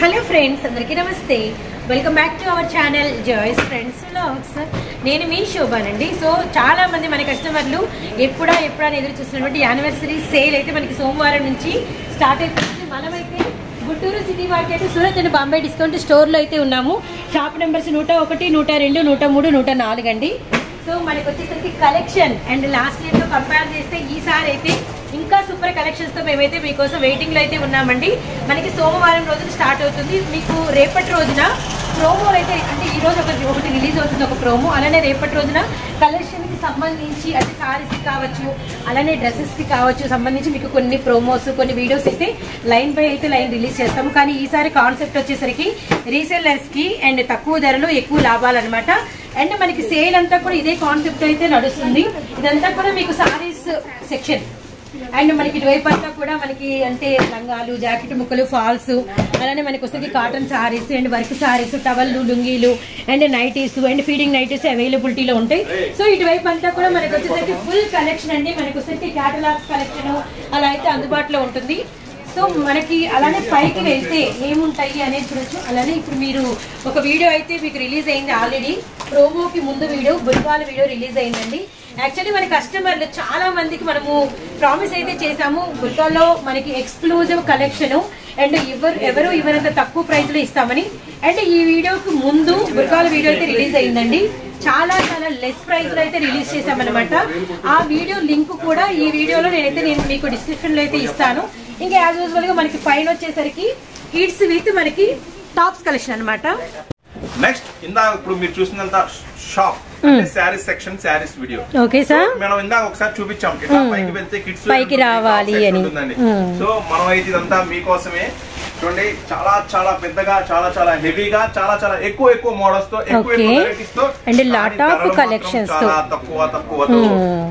Hello friends, అందరికీ నమస్తే. Welcome back to our channel Joys Friends Vlogs. నేను మీ శోభానండి. సో చాలా మంది మన కస్టమర్లు ఎప్పుడా ఎదురు చూస్తున్నటువంటి యానివర్సరీ సేల్ అయితే మనకి సోమవారం నుంచి స్టార్ట్ అయిపోతుంది. మనమైతే Guntur city market, Surat and Bombay discount స్టోర్లో అయితే ఉన్నాము. షాప్ నెంబర్స్ 101, 102, 103, 104 అండి. సో మనకి వచ్చేసరికి కలెక్షన్ అండ్ లాస్ట్ ఇయర్తో కంపేర్ చేస్తే ఈసారి అయితే ఇంకా సూపర్ కలెక్షన్స్ తో మేమైతే మీకోసం వెయిటింగ్ లో అయితే ఉన్నామండి. మనకి సోమవారం రోజున స్టార్ట్ అవుతుంది. మీకు రేపటి రోజున ప్రోమో అయితే, అంటే ఈ రోజు ఒకటి రిలీజ్ అవుతుంది ఒక ప్రోమో. అలానే రేపటి రోజున కలెక్షన్ కి సంబంధించి అంటే సారీస్ కి కావచ్చు, అలానే డ్రెస్సెస్ కి కావచ్చు సంబంధించి మీకు కొన్ని ప్రోమోస్, కొన్ని వీడియోస్ అయితే లైన్ బై అయితే లైన్ రిలీజ్ చేస్తాము. కానీ ఈసారి కాన్సెప్ట్ వచ్చేసరికి రీసెల్లర్స్ కి అండ్ తక్కువ ధరలో ఎక్కువ లాభాలు అనమాట. అండ్ మనకి సేల్ అంతా కూడా ఇదే కాన్సెప్ట్ అయితే నడుస్తుంది. ఇదంతా కూడా మీకు సారీస్ సెక్షన్. అండ్ మనకి ఇటువైపు అంతా కూడా మనకి అంటే లంగాలు, జాకెట్ ముక్కలు, ఫాల్స్, అలానే మనకి వస్తుంది cotton sarees and work sarees, టవల్లు, లుంగీలు and nighties and feeding nighties అవైలబిలిటీలో ఉంటాయి. సో ఇటువైపు అంతా కూడా మనకి వచ్చేసరికి ఫుల్ కలెక్షన్ అండి. మనకి వచ్చేసరికి క్యాటలాగ్స్ కలెక్షన్ అలా అయితే అందుబాటులో ఉంటుంది. సో మనకి అలానే పైకి వెళ్తే ఏముంటాయి అనేది చూడొచ్చు. అలానే ఇప్పుడు మీరు ఒక వీడియో అయితే మీకు రిలీజ్ అయింది ఆల్రెడీ. ప్రోమోకి ముందు వీడియో, బుల్వాల వీడియో రిలీజ్ అయిందండి. యాక్చువల్లీ మన కస్టమర్లు చాలా మందికి మనము ప్రామిస్ అయితే చేసాము, బుల్వాలో మనకి ఎక్స్క్లూజివ్ కలెక్షన్ అండ్ ఎవరు ఇవ్వనంత తక్కువ ప్రైస్ లో ఇస్తామని. అండ్ ఈ వీడియోకి ముందు బుల్వాల వీడియో అయితే రిలీజ్ అయిందండి. చాలా లెస్ ప్రైస్ లో అయితే రిలీజ్ చేసామన్నమాట. ఆ వీడియో లింక్ కూడా ఈ వీడియోలో నేను మీకు డిస్క్రిప్షన్ లో అయితే ఇస్తాను. ఇంకా యాజ్ యూజువల్ గా మనకి పైన వచ్చేసరికి కిడ్స్ విత్ మనకి టాప్స్ కలెక్షన్ అన్నమాట. నెక్స్ట్ ఇందాక ఇప్పుడు మీరు చూసినంత shop saris section, saris video. Okay sir, మనం ఇందాక ఒకసారి చూపించాం పైకి వెళ్తే కిడ్స్ పైకి రావాలి అని. సో మనం అయితే ఇదంతా మీకోసమే. చూడండి, చాలా చాలా పెద్దగా, చాలా చాలా హెవీగా, చాలా చాలా ఎక్కువ మోడల్స్ తో, ఎక్కువ వెరైటీస్ తో అండ్ లాట్ ఆఫ్ కలెక్షన్స్ తో, తక్కువతో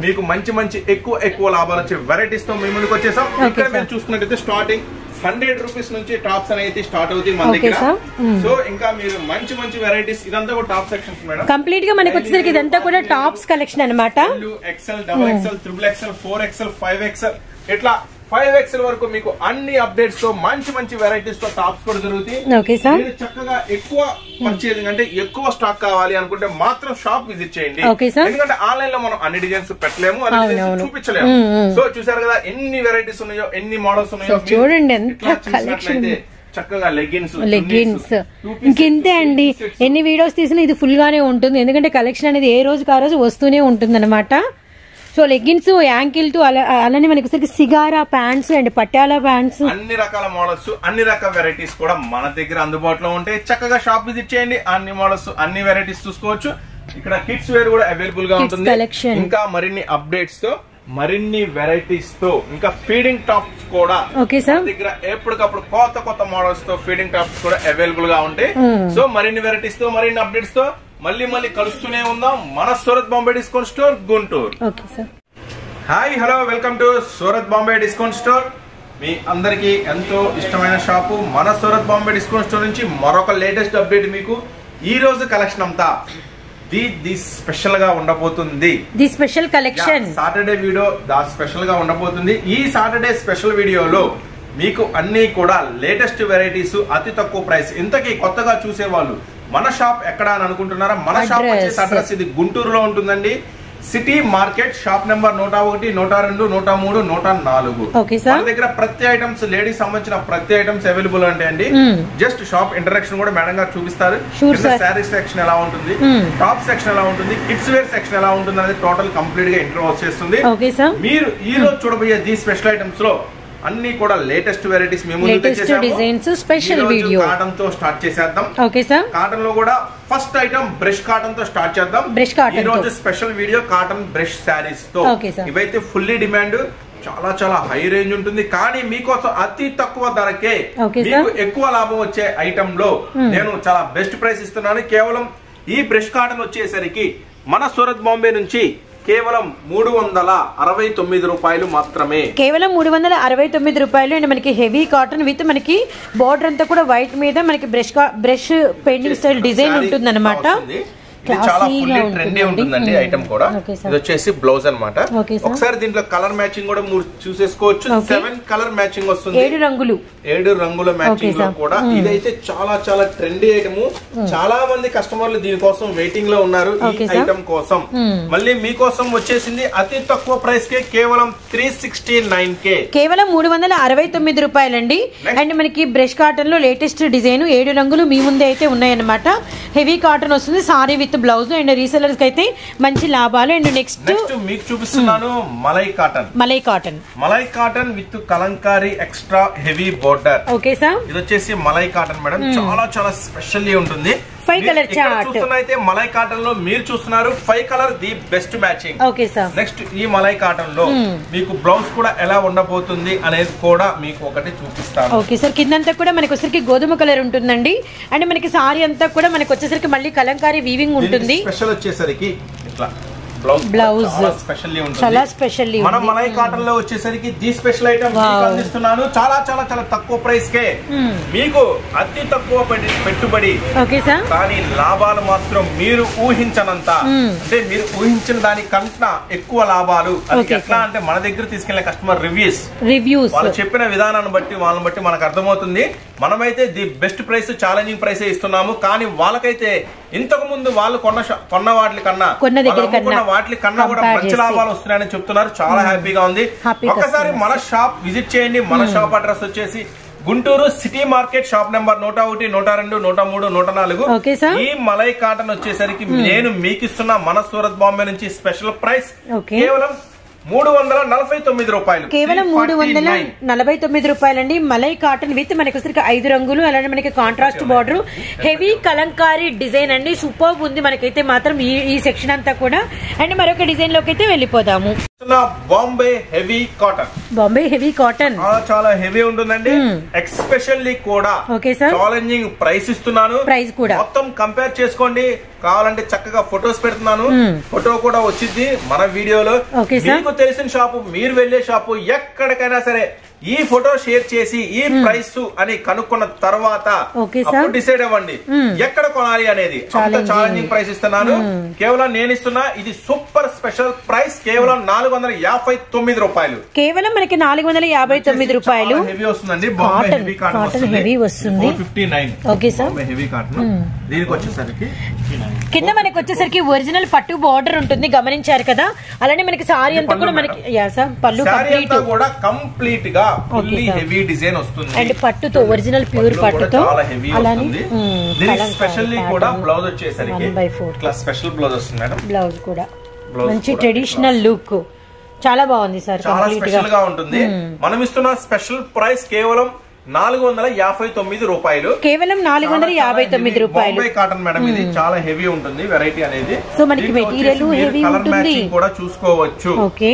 మీకు మంచి ఎక్కువ లాభాలు వచ్చే వెరైటీస్ తో మేము ముందుకు వచ్చేసాం. ఇక్కడ మీరు చూసుకున్నట్టయితే స్టార్టింగ్ 100 రూపీస్ నుంచి టాప్స్ అనేది స్టార్ట్ అవుతాయి మన దగ్గర. సో ఇంకా మీరు మంచి వెరైటీస్, ఇదంతా కూడా టాప్ సెక్షన్స్ మేడం. కంప్లీట్ గా మనకి వచ్చేసరికి ఇదంతా కూడా టాప్స్ కలెక్షన్ అన్నమాట. XL, XXL, XXL, 4XL, 5XL ఇట్లా 5XL వరకు మీకు అన్ని అప్డేట్స్ తో మంచి వెరైటీస్ తో టాప్స్ కూడా దొరుకుతాయి. మీరు చక్కగా ఎక్కువ పర్చేసింగ్ అంటే ఎక్కువ స్టాక్ కావాలి అనుకుంటే మాత్రం షాప్ విజిట్ చేయండి. ఎందుకంటే ఆన్లైన్ లో మనం అన్ని డిజైన్స్ పెట్టలేము, అన్ని చూపించలేము. సో చూసారు కదా ఎన్ని వెరైటీస్ ఉన్నాయో, ఎన్ని మోడల్స్ ఉన్నాయో చూడండి. చక్కగా లెగ్గిన్స్ ఇంకెంతే అండి. ఎన్ని వీడియోస్ తీసినా ఇది ఫుల్ గానే ఉంటుంది. ఎందుకంటే కలెక్షన్ అనేది ఏ రోజుకి ఆ రోజు వస్తూనే ఉంటుంది అనమాట. సో లెగ్గిన్స్, యాంకిల్ టు, అలానే మనకి వచ్చేసరికి సిగారా ప్యాంట్స్ అండ్ పట్యాల ప్యాంట్స్, అన్ని రకాల మోడల్స్, అన్ని రకాల వెరైటీస్ కూడా మన దగ్గర అందుబాటులో ఉంటాయి. చక్కగా షాప్ విజిట్ చేయండి, అన్ని మోడల్స్, అన్ని వెరైటీస్ చూసుకోవచ్చు. ఇక్కడ కిడ్స్ వేర్ కూడా అవైలబుల్ గా ఉంటుంది. ఇంకా మరిన్ని అప్డేట్స్ తో, మరిన్ని వెరైటీస్ తో, ఇంకా ఫీడింగ్ టాప్స్ కూడా దగ్గర ఎప్పటికప్పుడు కొత్త మోడల్స్ తో ఫీడింగ్ టాప్స్ కూడా అవైలబుల్ గా ఉంటాయి. సో మరిన్ని వెరైటీస్ తో, మరిన్ని అప్డేట్స్ తో మళ్ళీ కలుస్తూనే ఉందాం మన Surat Bombay discount store, Guntur. Hi, hello, welcome to Surat Bombay discount store. మీ అందరికి ఎంతో ఇష్టమైన షాపు మన సూరత్ బాంబే డిస్కౌంట్ స్టోర్ నుంచి మరొక లేటెస్ట్ అప్డేట్ మీకు ఈ రోజు కలెక్షన్ అంతా ది స్పెషల్ గా ఉండబోతుంది. The special collection Saturday video special గా ఉండబోతుంది. ఈ సాటర్డే స్పెషల్ వీడియోలో మీకు అన్ని కూడా లేటెస్ట్ వెరైటీస్, అతి తక్కువ ప్రైస్. ఇంతకీ కొత్తగా చూసేవాళ్ళు మన షాప్ ఎక్కడ అని అనుకుంటున్నారా? మన షాప్ వచ్చేసి అడ్రస్ ఇది గుంటూరులో ఉంటుందండి. City market, shop number 101, 102, 103, 104. మన దగ్గర ప్రతి ఐటమ్స్, లేడీస్ సంబంధించిన ప్రతి ఐటమ్స్ అవైలబుల్ ఉంటాయండి. జస్ట్ షాప్ ఇంటరాక్షన్ కూడా మేడం గారు చూపిస్తారు. శారీస్ సెక్షన్ ఎలా ఉంటుంది, టాప్ సెక్షన్ ఎలా ఉంటుంది, కిడ్స్ వేర్ సెక్షన్ ఎలా ఉంటుంది అనేది టోటల్ కంప్లీట్ గా ఇంట్రో వచ్చేస్తుంది. మీరు ఈ రోజు చూడబోయే ది స్పెషల్ ఐటమ్స్ లో అన్ని కూడా లేటెస్ట్ వెరైటీస్ మేము స్పెషల్ వీడియో కాటన్ తో స్టార్ట్ చేసేద్దాం. కాటన్ లో కూడా ఫస్ట్ ఐటమ్ బ్రష్ కాటన్ తో స్టార్ట్ చేద్దాం. ఈ రోజు special video cotton brush saris తో. ఇవైతే ఫుల్లీ డిమాండ్, చాలా హై రేంజ్ ఉంటుంది. కానీ మీకోసం అతి తక్కువ ధరకే మీకు ఎక్కువ లాభం వచ్చే ఐటమ్ లో నేను చాలా బెస్ట్ ప్రైస్ ఇస్తున్నాను. కేవలం ఈ బ్రష్ కాటన్ వచ్చేసరికి మన సూరత్ బాంబే నుంచి కేవలం 369 రూపాయలు మాత్రమే. కేవలం 369 రూపాయలు. అండ్ మనకి హెవీ కాటన్ విత్ మనకి బార్డర్ అంతా కూడా వైట్ మీద మనకి బ్రష్ పెయింటింగ్ స్టైల్ డిజైన్ ఉంటుంది అనమాట. చాలా ఫుల్లీ ట్రెండీ ఉంటుందండి ఐటమ్ కూడా. ఇది వచ్చేసి బ్లౌజ్ అన్నమాట. ఒకసారి దీంట్లో కలర్ మ్యాచింగ్ కూడా చూసేసుకోవచ్చు. 7 కలర్ మ్యాచింగ్ వస్తుంది, 7 రంగుల మ్యాచింగ్ లో కూడా. ఇదైతే చాలా చాలా ట్రెండీ ఐటమ్. చాలా మంది కస్టమర్లు దీనికోసం వెయిటింగ్ లో ఉన్నారు ఈ ఐటమ్ కోసం. మళ్ళీ మీకోసం వచ్చేసింది అతి తక్కువ ప్రైస్ కే కేవలం 369K, కేవలం 369 రూపాయలండి. అండ్ మనకి బ్రష్ కాటన్ లో లేటెస్ట్ డిజైన్ 7 రంగులు మీ ముందే అయితే ఉన్నాయన్నమాట. హెవీ కాటన్ వస్తుంది, sorry with blouse. And resellers కి అయితే మంచి లాభాలు. అండ్ నెక్స్ట్ మీకు చూపిస్తున్నాను malai cotton with Kalamkari extra heavy border. Okay sir, ఇది వచ్చేసి మలై కాటన్ మేడం. చాలా చాలా స్పెషల్లీ ఉంటుంది. 5 కలర్ చార్ట్ చూస్తున్నైతే మలై కాటన్ లో మీరు చూస్తున్నారు 5 colour the best matching. Okay sir, next ఈ మలై కాటన్ లో మీకు బ్లౌజ్ కూడా ఎలా ఉండబోతుంది అనేది కూడా మీకు ఒకటి చూపిస్తాను. ఓకే సార్, కిందంతా కూడా మనకి వచ్చేసరికి గోధుమ కలర్ ఉంటుందండి. అండ్ మనకి సారీ అంతా కూడా మనకి వచ్చేసరికి మళ్ళీ కలంకారీ వీవింగ్ ఉంటుంది. స్పెషల్ వచ్చేసరికి ఇట్లా బ్లౌజ్ చాలా స్పెషల్లీ. మనం మలై కాటన్ లో వచ్చేసరికి ది స్పెషల్ ఐటమ్ అందిస్తున్నాను చాలా చాలా చాలా తక్కువ ప్రైస్ కే. మీకు అతి తక్కువ పెట్టుబడి, కానీ లాభాలు మాత్రం మీరు ఊహించనంత. అంటే మీరు ఊహించిన దానికంటే ఎక్కువ లాభాలు. ఎట్లా అంటే మన దగ్గర తీసుకెళ్లే కస్టమర్ రివ్యూస్ వాళ్ళు చెప్పిన విధానాన్ని బట్టి వాళ్ళని బట్టి మనకు అర్థమవుతుంది. మనమైతే the best price, challenging price ఇస్తున్నాము. కానీ వాళ్ళకైతే ఇంతకు ముందు వాళ్ళు కొన్న వాటి కన్నా కూడా మంచి లాభాలు వస్తున్నాయని చెప్తున్నారు. చాలా హ్యాపీగా ఉంది. ఒకసారి మన షాప్ విజిట్ చేయండి. మన షాప్ అడ్రస్ వచ్చేసి Guntur city market, shop number 101, 102, 103, 104. ఈ మలై కాటన్ వచ్చేసరికి నేను మీకు ఇస్తున్న మన సూరత్ బాంబే నుంచి స్పెషల్ ప్రైస్ కేవలం 349 రూపాయలు, కేవలం 349 రూపాయలండి. మలై కాటన్ విత్ మనకి 5 రంగులు, అలానే మనకి contrast border, heavy Kalamkari design అండి. సూపర్ ఉంది మనకైతే మాత్రం ఈ సెక్షన్ అంతా కూడా. అండ్ మరొక డిజైన్ లోకి అయితే వెళ్ళిపోదాము. బాంబే హెవీ కాటన్ చాలా హెవీ ఉంటుందండి. ఎక్స్పెషల్లీ కూడా ఛాలెంజింగ్ ప్రైస్ ఇస్తున్నాను. ప్రైస్ కూడా మొత్తం కంపేర్ చేసుకోండి. కావాలంటే చక్కగా ఫొటోస్ పెడుతున్నాను, ఫోటో కూడా వచ్చింది మన వీడియోలో. మీకు తెలిసిన షాపు, మీరు వెళ్లే షాపు, ఎక్కడికైనా సరే ఈ ఫోటో షేర్ చేసి ఈ ప్రైస్ అని కనుక్కున్న తర్వాత డిసైడ్ అవ్వండి ఎక్కడ కొనాలి అనేది. అంత ఛాలెంజింగ్ ప్రైస్ ఇస్తున్నాను. కేవలం నేను ఇస్తున్నా ఇది సూపర్ స్పెషల్ ప్రైస్ కేవలం 459 రూపాయలు. కేవలం మనకి 459 రూపాయలు. హెవీ వస్తుందండి, బాంబే హెవీ కాటన్ హెవీ వస్తుంది. 459. Okay sir, Bombay heavy cotton. దీనికి వచ్చేసరికి కింద మనకి వచ్చేసరికి ఒరిజినల్ పట్టు బార్డర్ ఉంటుంది, గమనించారు కదా. అలానే మనకి సారీ అంతా కూడా మనకి పళ్ళు కంప్లీట్ గా ఫుల్లీ హెవీ డిజైన్ వస్తుంది. అండ్ పట్టుతో ఒరిజినల్ ప్యూర్ పట్టుతో చాలా హెవీ వస్తుంది. దీనికి స్పెషల్లీ కూడా బ్లౌజ్ వచ్చేసరికి ఇట్లా స్పెషల్ బ్లౌజ్ వస్తుంది మేడం. బ్లౌజ్ కూడా మంచి ట్రెడిషనల్ లుక్, చాలా బాగుంది సార్. చాలా స్పెషల్ గా ఉంటుంది. మనం ఇస్తున్న స్పెషల్ ప్రైస్ కేవలం 459 రూపాయలు, కేవలం 459 రూపాయలు. బాంబే కాటన్ మేడం, ఇది చాలా హెవీ ఉంటుంది వెరైటీ అనేది. సో మనకి మెటీరియల్ హెవీ ఉంటుంది, కూడా చూసుకోవచ్చు. ఓకే,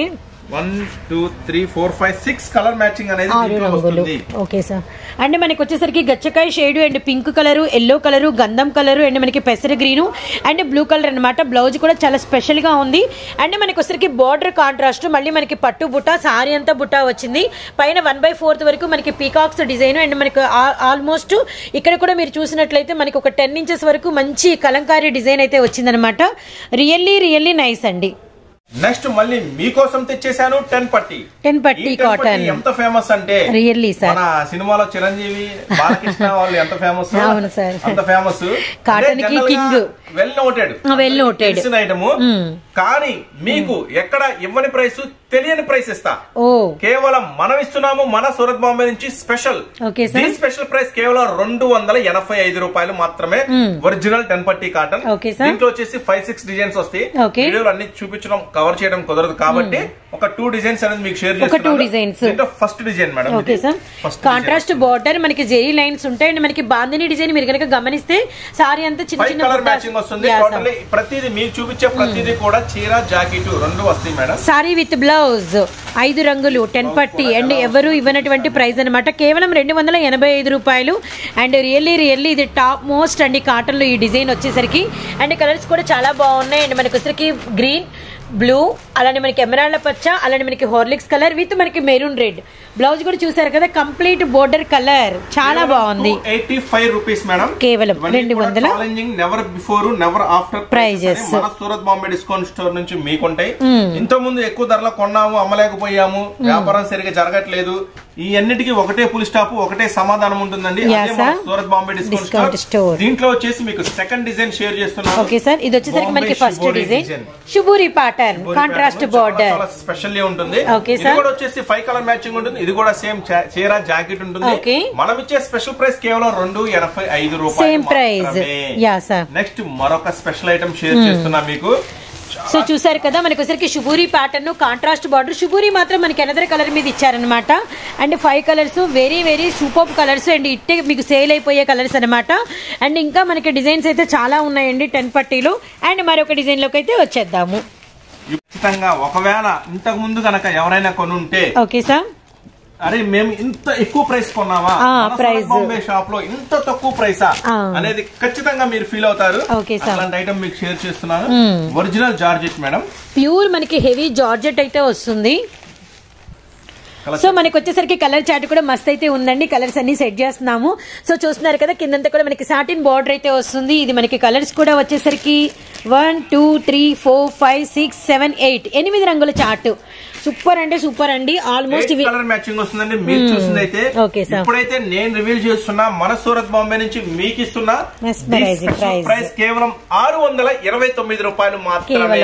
1 2 3 4 5 6 కలర్ మ్యాచింగ్ అనేది వస్తుంది. Okay sir. అండ్ మనకి వచ్చేసరికి గచ్చకాయ shade and pink colour, yellow colour, గంధం కలర్ అండ్ మనకి పెసర గ్రీన్ అండ్ బ్లూ కలర్ అన్నమాట. బ్లౌజ్ కూడా చాలా స్పెషల్ గా ఉంది. అండ్ మనకి వచ్చేసరికి బార్డర్ కాంట్రాస్ట్, మళ్ళీ మనకి పట్టు బుట్ట, సారీ అంతా బుట్ట వచ్చింది. పైన 1/4 వరకు మనకి పీకాక్స్ డిజైన్. అండ్ మనకి ఆల్మోస్ట్ ఇక్కడ కూడా మీరు చూసినట్లయితే మనకి ఒక 10 ఇంచెస్ వరకు మంచి కలంకారీ డిజైన్ అయితే వచ్చిందనమాట. రియల్లీ నైస్ అండి. నెక్స్ట్ మళ్ళీ మీకోసం తెచ్చేసాను 10 పట్టి కాటన్. ఎంత ఫేమస్ అంటే రియల్లీ సార్, మన సినిమాలో చిరంజీవి, బాలకృష్ణ వాళ్ళు ఎంత ఫేమస్, అంత ఫేమస్. కాటన్ కి కింగ్, వెల్ నోటెడ్ ఐటమ్. కానీ మీకు ఎక్కడ ఇవ్వని ప్రైస్, తెలియని ప్రైస్ ఇస్తా. కేవలం మనం ఇస్తున్నాము మన సూరత్ బాంబే నుంచి స్పెషల్. స్పెషల్ ప్రైస్ కేవలం 285 రూపాయలు మాత్రమే. ఒరిజినల్ 10 పట్టి కాటన్. దీంట్లో వచ్చేసి 5-6 డిజైన్స్ వస్తాయి. వీడియోలు అన్ని చూపించడం, కవర్ చేయడం కుదరదు కాబట్టి ఒక 2 డిజైన్స్ అనేది మీకు షేర్ చేస్తాను. First design madam, contrast border, మనకి జెరీ లైన్స్ ఉంటాయి. అండ్ మనకి బాందిని డిజైన్ మీరు కనుక గమనిస్తే సారీ అంతా చిన్న చిన్న కలర్ మ్యాచింగ్ వస్తుంది. టోటల్లీ ప్రతిదీ మీకు చూపించే ప్రతిదీ కూడా చీర, జాకెట్ 2 వస్తాయి మేడం. సారీ విత్ బ్లౌజ్ 5 రంగులు 10 పట్టి అండ్ ఎవరు ఇవ్వనటువంటి ప్రైస్ అనమాట. కేవలం 285 రూపాయలు. అండ్ రియల్లీ ఇది టాప్ మోస్ట్ అండి కాటన్ లో ఈ డిజైన్ వచ్చేసరికి. అండ్ కలర్స్ కూడా చాలా బాగున్నాయి. అండ్ మనకి వచ్చేసరికి గ్రీన్, బ్లూ, అలానే మనకి ఎమరాల్డ్ పచ్చ, అలానే మనకి హార్లిక్స్ కలర్ విత్ మనకి మెరూన్ రెడ్. బ్లౌజ్ కూడా చూసారు కదా, కంప్లీట్ బోర్డర్ కలర్, చాలా బాగుంది. 85 రూపీస్ మేడం, కేవలం 200. Never before never after prices మన సూరత్ బాంబే డిస్కౌంట్ స్టోర్ నుంచి మీకుంటాయి. ఇంత ముందు ఎక్కువ ధరలో కొన్నాము, అమ్మలేకపోయాము, వ్యాపారం సరిగా జరగట్లేదు, ఈ అన్నిటికీ ఒకటే ఫుల్ స్టాప్, ఒకటే సమాధానం ఉంటుందండి. Surat Bombay discount store. దీంట్లో వచ్చేసి మీకు సెకండ్ డిజైన్ షేర్ చేస్తున్నాను. ఓకే సార్, ఇది వచ్చేసరికి మనకి first design shibori pattern, contrast border, చాలా స్పెషల్ ఉంటుంది. ఇది కూడా వచ్చేసి 5 కలర్ మ్యాచింగ్ ఉంటుంది. ఇది కూడా సేమ్ చీర జాకెట్ ఉంటుంది. మనం ఇచ్చే స్పెషల్ ప్రైస్ కేవలం 285 రూపాయలు. Same price. Yeah sir. Next మరొక స్పెషల్ ఐటమ్ షేర్ చేస్తున్నా మీకు. సో చూసారు కదా, మనకి వచ్చరికి shibori pattern, contrast border. Shibori మాత్రం మనకి ఎనదర్ కలర్ మీద ఇచ్చారనమాట. And 5 colours, very very super colours. And ఇట్టే మీకు సేల్ అయిపోయే కలర్స్ అనమాట. అండ్ ఇంకా మనకి డిజైన్స్ అయితే చాలా ఉన్నాయండి 10 పట్టీలు. అండ్ మరొక డిజైన్ లోకి అయితే వచ్చేద్దాము. ఖచ్చితంగా ఒకవేళ ఇంతకు ముందు కనుక ఎవరైనా కొనుంటే, ఓకే సార్, అరే మేము ఇంత ఎక్కువ ప్రైస్ కొన్నావా, బాంబే షాప్ లో ఇంత తక్కువ ప్రైసా అనేది ఖచ్చితంగా మీరు ఫీల్ అవుతారు. అలాంటి ఐటమ్ మీకు షేర్ చేస్తున్నాను. ఒరిజినల్ జార్జెట్ మేడం, ప్యూర్ మనకి హెవీ జార్జెట్ అయితే వస్తుంది. సో మనకి వచ్చేసరికి కలర్ చార్ట్ కూడా మస్త్ అయితే ఉందండి. కలర్స్ అన్ని సెట్ చేస్తున్నాము. సో చూస్తున్నారు కదా, కిందంతా కూడా మనకి సాటిన్ బార్డర్ అయితే వస్తుంది. ఇది మనకి కలర్స్ కూడా వచ్చేసరికి 1 2 3 4 5 6 7 8 8 రంగుల చార్ట్. సూపర్ అంటే సూపర్ అండి. ఆల్మోస్ట్ కలర్ మ్యాచింగ్ వస్తుందండి. మీరు చూసింది అయితే ఇప్పుడైతే నేను రివీల్ చేస్తున్నా మన సూరత్ బాంబే నుంచి మీకు ఇస్తున్నా ప్రైస్ కేవలం 629 రూపాయలు మాత్రమే.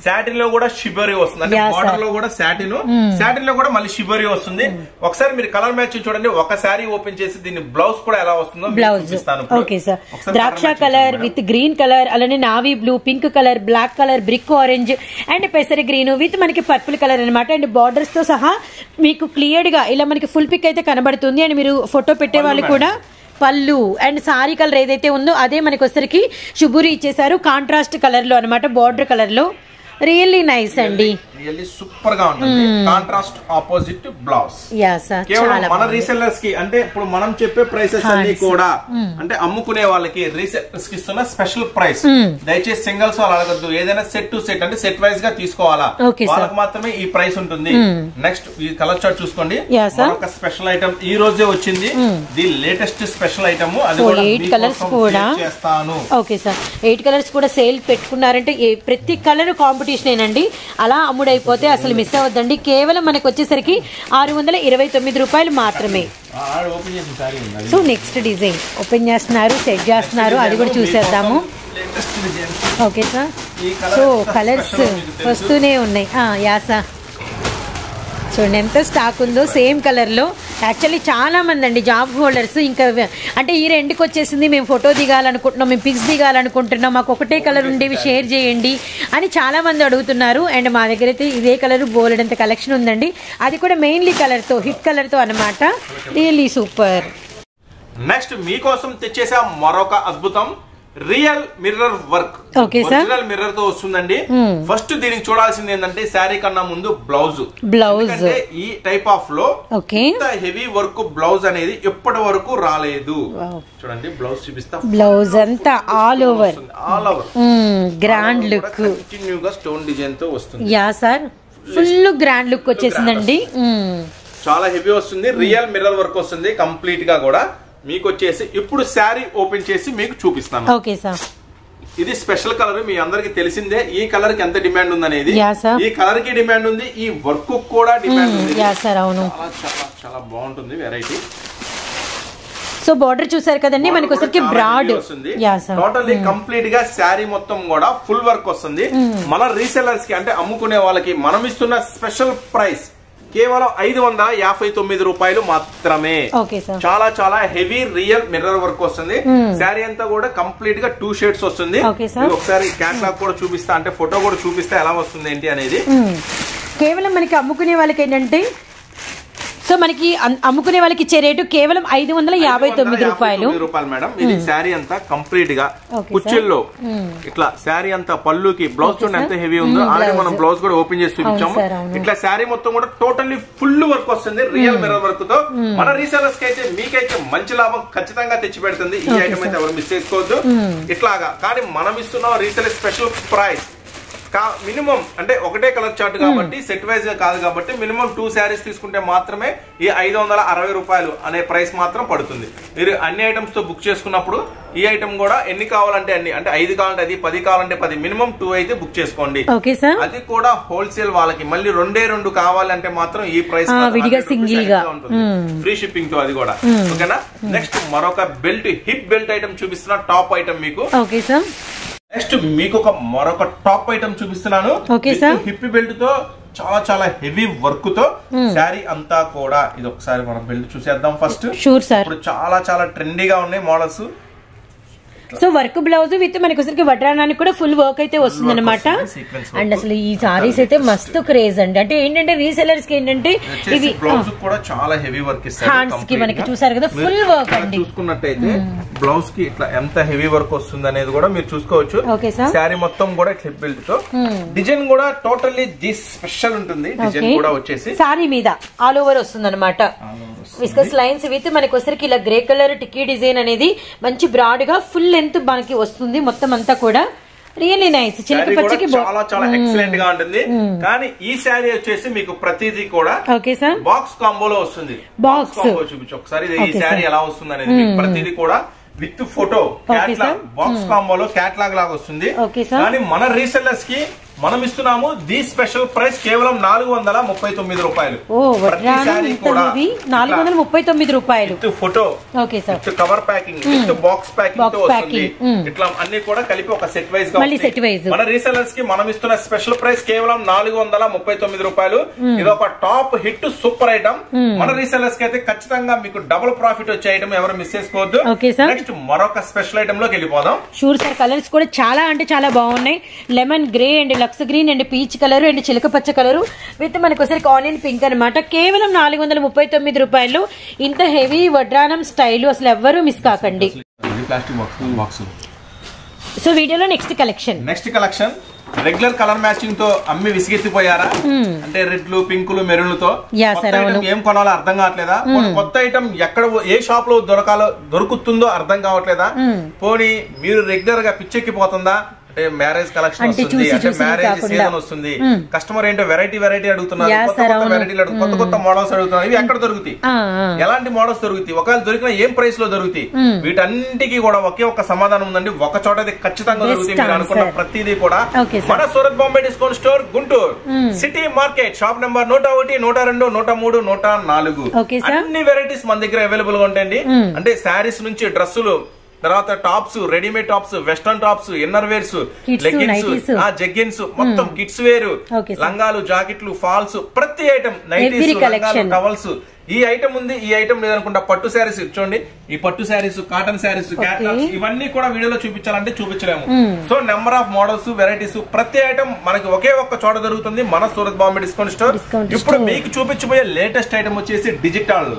సాటిన్ లో కూడా షిబరీ వస్తుంది, అంటే బార్డర్ లో కూడా సాటిన్ లో కూడా మళ్ళీ షిబరీ వస్తుంది. ఒకసారి మీరు కలర్ మ్యాచింగ్ చూడండి. ఒక సారీ ఓపెన్ చేసి దీని బ్లౌజ్ కూడా ఎలా వస్తుందో చూపిస్తాను. ఓకే సార్, ద్రాక్ష కలర్ విత్ గ్రీన్ కలర్, అలానే navy blue, pink colour, black colour, brick orange and పెసరి గ్రీన్ విత్ మనకి పర్పుల్ కలర్ అనమాట. అండ్ బార్డర్స్ తో సహా మీకు క్లియర్ గా ఇలా మనకి ఫుల్ పిక్ అయితే కనబడుతుంది. అండ్ మీరు ఫోటో పెట్టే వాళ్ళు కూడా పళ్ళు అండ్ సారీ కలర్ ఏదైతే ఉందో అదే మనకి వచ్చరికి షుబూరి ఇచ్చేసారు, కాంట్రాస్ట్ కలర్ లో అనమాట, బార్డర్ కలర్ లో. రియల్లీ నైస్ అండి, రియల్లీ సూపర్ గా ఉంటుంది. Contrast opposite blouse. కేవలం మన రీసెల్లర్స్ కి, అంటే ఇప్పుడు మనం చెప్పే ప్రైసెస్ అన్ని కూడా అంటే అమ్ముకునే వాళ్ళకి రీసెల్లర్స్ కి ఇస్తున్న స్పెషల్ ప్రైస్. దయచేసి సింగిల్స్ వాళ్ళు అడగద్దు, ఏదైనా సెట్ టు సెట్ అంటే సెట్ వైజ్ గా తీసుకోవాలా, వాళ్ళకి మాత్రమే ఈ ప్రైస్ ఉంటుంది. నెక్స్ట్ ఈ కలర్ చార్ట్ చూసుకోండి, ఒక స్పెషల్ ఐటమ్ ఈ రోజే వచ్చింది, ది లేటెస్ట్ స్పెషల్ ఐటమ్. అది కూడా 8 కలర్స్ కూడా చేస్తాను. ఓకే సార్, 8 కలర్స్ కూడా సేల్ పెట్టుకున్నారంటే ప్రతి కలర్ కాంపిటీషన్ ఏనండి. అలా అమ్ముడైపోతే అసలు మిస్ అవ్వద్దండి. కేవలం మనకు వచ్చేసరికి 629 రూపాయలు మాత్రమే. సో నెక్స్ట్ డిజైన్ ఓపెన్ చేస్తున్నారు, సెట్ చేస్తున్నారు, అది కూడా చూసేద్దాము. ఓకే సార్, సో కలర్స్ వస్తూనే ఉన్నాయి. యాసా చూడండి ఎంత స్టాక్ ఉందో సేమ్ కలర్ లో. యాక్చువల్లీ చాలా మంది అండి జాబ్ హోల్డర్స్ ఇంకా అంటే ఈ రెండుకి వచ్చేసింది, మేము ఫోటో దిగాలనుకుంటున్నాం, మేము పిక్స్ దిగాలనుకుంటున్నాం, మాకు ఒకటే కలర్ ఉండేవి షేర్ చేయండి అని చాలా మంది అడుగుతున్నారు. అండ్ మా దగ్గర అయితే ఇదే కలర్ బోలెడంత కలెక్షన్ ఉందండి. అది కూడా మెయిన్లీ కలర్ తో, హిట్ కలర్ తో అనమాట. Really super. నెక్స్ట్ మీకోసం తెచ్చేసా మరొక అద్భుతం, real mirror work. Original mirror తో వస్తుందండి. ఫస్ట్ దీనికి చూడాల్సింది ఏంటంటే శారీ కన్నా ముందు బ్లౌజ్. అంటే ఈ టైప్ ఆఫ్ లో హెవీ వర్క్ బ్లౌజ్ అనేది ఎప్పటి వరకు రాలేదు. చూడండి బ్లౌజ్ చూపిస్తా. బ్లౌజ్ అంతా all over grand look, continue గా స్టోన్ డిజైన్ తో వస్తుంది. Yeah sir, full grand look వచ్చేసిందండి. చాలా హెవీ వస్తుంది, రియల్ మిర్రర్ వర్క్ వస్తుంది కంప్లీట్ గా కూడా. మీకు వచ్చేసి ఇప్పుడు శారీ ఓపెన్ చేసి మీకు చూపిస్తాను. ఓకే సార్, ఇది స్పెషల్ కలర్, మీ అందరికి తెలిసిందే ఈ కలర్ కి ఎంత డిమాండ్ ఉంది అనేది. ఈ కలర్ కి డిమాండ్ ఉంది, ఈ వర్క్ కూడా డిమాండ్ ఉంది. చాలా బాగుంటుంది వెరైటీ. సో బార్డర్ చూసారు కదండి, మనకి వచ్చరికి బ్రాడ్ వస్తుంది. టోటల్లీ కంప్లీట్ గా శారీ మొత్తం కూడా ఫుల్ వర్క్ వస్తుంది. మన రీసెల్లర్స్ కి అంటే అమ్ముకునే వాళ్ళకి మనం ఇస్తున్న స్పెషల్ ప్రైస్ కేవలం 559 రూపాయలు మాత్రమే. చాలా చాలా హెవీ రియల్ మిర్రర్ వర్క్ వస్తుంది. శారీ అంతా కూడా కంప్లీట్ గా 2 షేడ్స్ వస్తుంది. ఒకసారి క్యాటలాగ్ కూడా చూపిస్తా, అంటే ఫోటో కూడా చూపిస్తే ఎలా వస్తుంది ఏంటి అనేది. కేవలం మనకి అమ్ముకునే వాళ్ళకి ఏంటంటే, సో మనకి అమ్ముకునే వాళ్ళకి ఇచ్చే రేటు కేవలం 559 రూపాయలు మేడం. ఇది శారీ అంతా కంప్లీట్ గా కుచ్చిల్లో ఇట్లా శారీ అంతా పళ్ళుకి బ్లౌజ్ చూడండి ఎంత హెవీ ఉందో. ఆల్రెడీ మనం బ్లౌజ్ కూడా ఓపెన్ చేసి చూపించాము. ఇట్లా శారీ మొత్తం కూడా టోటల్లీ ఫుల్ వర్క్ వస్తుంది రియల్ మిర్రర్ వర్క్ తో. మన రీసెలర్స్ కి అయితే మీకైతే మంచి లాభం ఖచ్చితంగా తెచ్చి పెడుతుంది. ఈ ఐటమ్ అయితే ఎవరు మిస్ చేసుకోవద్దు ఇట్లాగా. కానీ మనం ఇస్తున్నాం రీసెలర్ స్పెషల్ ప్రైస్ మినిమం అంటే ఒకటే కలర్ చార్ట్ కాబట్టి సెట్ వైజ్ గా కాదు కాబట్టి మినిమం 2 శారీస్ తీసుకుంటే మాత్రమే ఈ 560 రూపాయలు అనే ప్రైస్ మాత్రం పడుతుంది. మీరు అన్ని ఐటమ్స్ తో బుక్ చేసుకున్నప్పుడు ఈ ఐటమ్ కూడా ఎన్ని కావాలంటే అన్ని, అంటే 5 కావాలంటే 10, 10 కావాలంటే 10, మినిమం 2 అయితే బుక్ చేసుకోండి. అది కూడా హోల్సేల్ వాళ్ళకి. మళ్ళీ 2 కావాలంటే మాత్రం ఈ ప్రైస్ ఫ్రీ షిప్పింగ్ తో, అది కూడా ఓకేనా. నెక్స్ట్ మరొక బెల్ట్, హిప్ బెల్ట్ ఐటమ్ చూపిస్తున్నా, టాప్ ఐటమ్ మీకు. నెక్స్ట్ మీకు మరొక టాప్ ఐటమ్ చూపిస్తున్నాను. హిప్ బెల్ట్ తో చాలా హెవీ వర్క్ తో శారీ అంతా కూడా. ఇది ఒకసారి మనం బెల్ట్ చూసేద్దాం ఫస్ట్. ఇప్పుడు చాలా ట్రెండీగా ఉన్నాయి models. So work blouse with మనకి వచ్చరికి వడ్రానానికి కూడా ఫుల్ వర్క్ అయితే వస్తుంది అనమాట. అండ్ అసలు ఈ సారీస్ అయితే మస్తు క్రేజ్ అండి. అంటే ఏంటంటే రీసెలర్స్ కి ఏంటంటే ఇవి బ్లౌజ్ కూడా చాలా హెవీ వర్క్ ఇస్తారు. హ్యాండ్స్ కి మనకి చూసారు కదా ఫుల్ వర్క్ అండి. చూసుకున్నట్టయితే బ్లౌజ్ కి ఇట్లా ఎంత హెవీ వర్క్ వస్తుంది అనేది కూడా మీరు చూసుకోవచ్చు. శారీ మొత్తం కూడా క్లిప్ బెల్ట్ తో డిజైన్ కూడా టోటల్లీ దిస్ స్పెషల్ ఉంటుంది. డిజైన్ కూడా వచ్చేసి సారీ మీద ఆల్ ఓవర్ వస్తుంది అనమాట. విస్కస్ లైన్స్ విత్ మనకి వచ్చరికి ఇలా గ్రే కలర్ టిక్కీ డిజైన్ అనేది మంచి బ్రాడ్ గా ఫుల్ లెంత్ మనకి వస్తుంది మొత్తం అంతా కూడా. Really nice. చిలక పచ్చకి చాలా ఎక్సలెంట్ గా ఉంటుంది. కానీ ఈ శారీ వచ్చేసి మీకు ప్రతిదీ కూడా బాక్స్ కాంబోలో వస్తుంది. బాక్స్ కాంబో చూపించు ఒకసారి ఈ శారీ ఎలా వస్తుంది అనేది. ప్రతిదీ కూడా విత్ ఫోటో క్యాట్లాగ్ బాక్స్ కాంబోలో క్యాట్లాగ్ లాగా వస్తుంది. కానీ మన రీసెల్లర్స్ కి మనం ఇస్తున్నాము ది స్పెషల్ ప్రైస్ కేవలం 439 రూపాయలు. ప్రతి శారీ కూడా 439 రూపాయలు. With photo, with cover packing, with box packing తో వస్తుంది. ఇట్లా అన్ని కూడా కలిపి ఒక సెట్ వైజ్ గా మన రీసెలర్స్ కి మనం ఇస్తున్న స్పెషల్ ప్రైస్ కేవలం 439 రూపాయలు. ఇది ఒక టాప్ హిట్ సూపర్ ఐటమ్. మన రీసెలర్స్ కి అయితే ఖచ్చితంగా మీకు డబుల్ ప్రాఫిట్ వచ్చే ఐటమ్, ఎవరు మిస్ చేసుకోవద్దు. నెక్స్ట్ మరొక స్పెషల్ ఐటమ్ లోకి వెళ్ళిపోదాం. షూర్ సార్, కలర్స్ కూడా చాలా అంటే చాలా బాగున్నాయి. Lemon grey and lux green and peach colour and చిలక పచ్చ కలర్ విత్ మనకి ఒకసారి ఆనియన్ పింక్ అనమాట. కేవలం 439 రూపాయలు. ఇంత హెవీ వడ్రానం స్టైల్ అసలు ఎవ్వరూ మిస్ కాకండి. సో వీడియోలో next collection regular colour matching తో అమ్మి విసిగెత్తిపోయారా? అంటే రెడ్లు, పింకులు, మెరూన్లతో ఏం కొనాలో అర్థం కావట్లేదా? కొత్త ఐటమ్ ఎక్కడ ఏ షాప్ లో దొరుకుతుందో అర్థం కావట్లేదా? పోనీ మీరు రెగ్యులర్ గా పిచ్చెక్కిపోతుందా? అంటే మ్యారేజ్ కలెక్షన్ వస్తుంది, అంటే మ్యారేజ్ సీజన్ వస్తుంది, కస్టమర్ ఏంటో వెరైటీ అడుగుతున్నారు, కొత్త మోడల్స్ అడుగుతున్నారు. ఇవి ఎక్కడ దొరుకుతాయి? ఎలాంటి మోడల్స్ దొరుకుతాయి? ఒకవేళ దొరికిన ఏం ప్రైస్ లో దొరుకుతాయి? వీటన్నిటికీ కూడా ఒకే ఒక సమాధానం ఉందండి. ఒక చోట అయితే ఖచ్చితంగా దొరుకుతాయి. మీరు అనుకున్న ప్రతిదీ కూడా మన Surat Bombay discount store, Guntur city market, shop number 101, 102, 103, 104 అన్ని వెరైటీస్ మన దగ్గర అవైలబుల్ గా ఉంటాయండి. అంటే శారీస్ నుంచి డ్రెస్సులు, తర్వాత tops, readymade tops, western tops, inner wears, leggings, jeggings, మొత్తం కిడ్స్ వేరు, లంగాలు, జాకెట్లు, ఫాల్స్, ప్రతి ఐటమ్, నైటీస్, లంగాలు, టవల్స్. ఈ ఐటమ్ ఉంది, ఈ ఐటమ్ లేదనుకుంటా. పట్టు శారీస్ చూడండి, ఈ పట్టు శారీస్, కాటన్ శారీస్, క్యాట్లాగ్స్ ఇవన్నీ కూడా వీడియోలో చూపించాలంటే చూపించలేము. So number of models, varieties, ప్రతి ఐటమ్ మనకి ఒకే ఒక్క చోట దొరుకుతుంది, మన సూరత్ బాంబే డిస్కౌంట్ స్టోర్. ఇప్పుడు మీకు చూపించబోయే లేటెస్ట్ ఐటమ్ వచ్చేసి డిజిటల్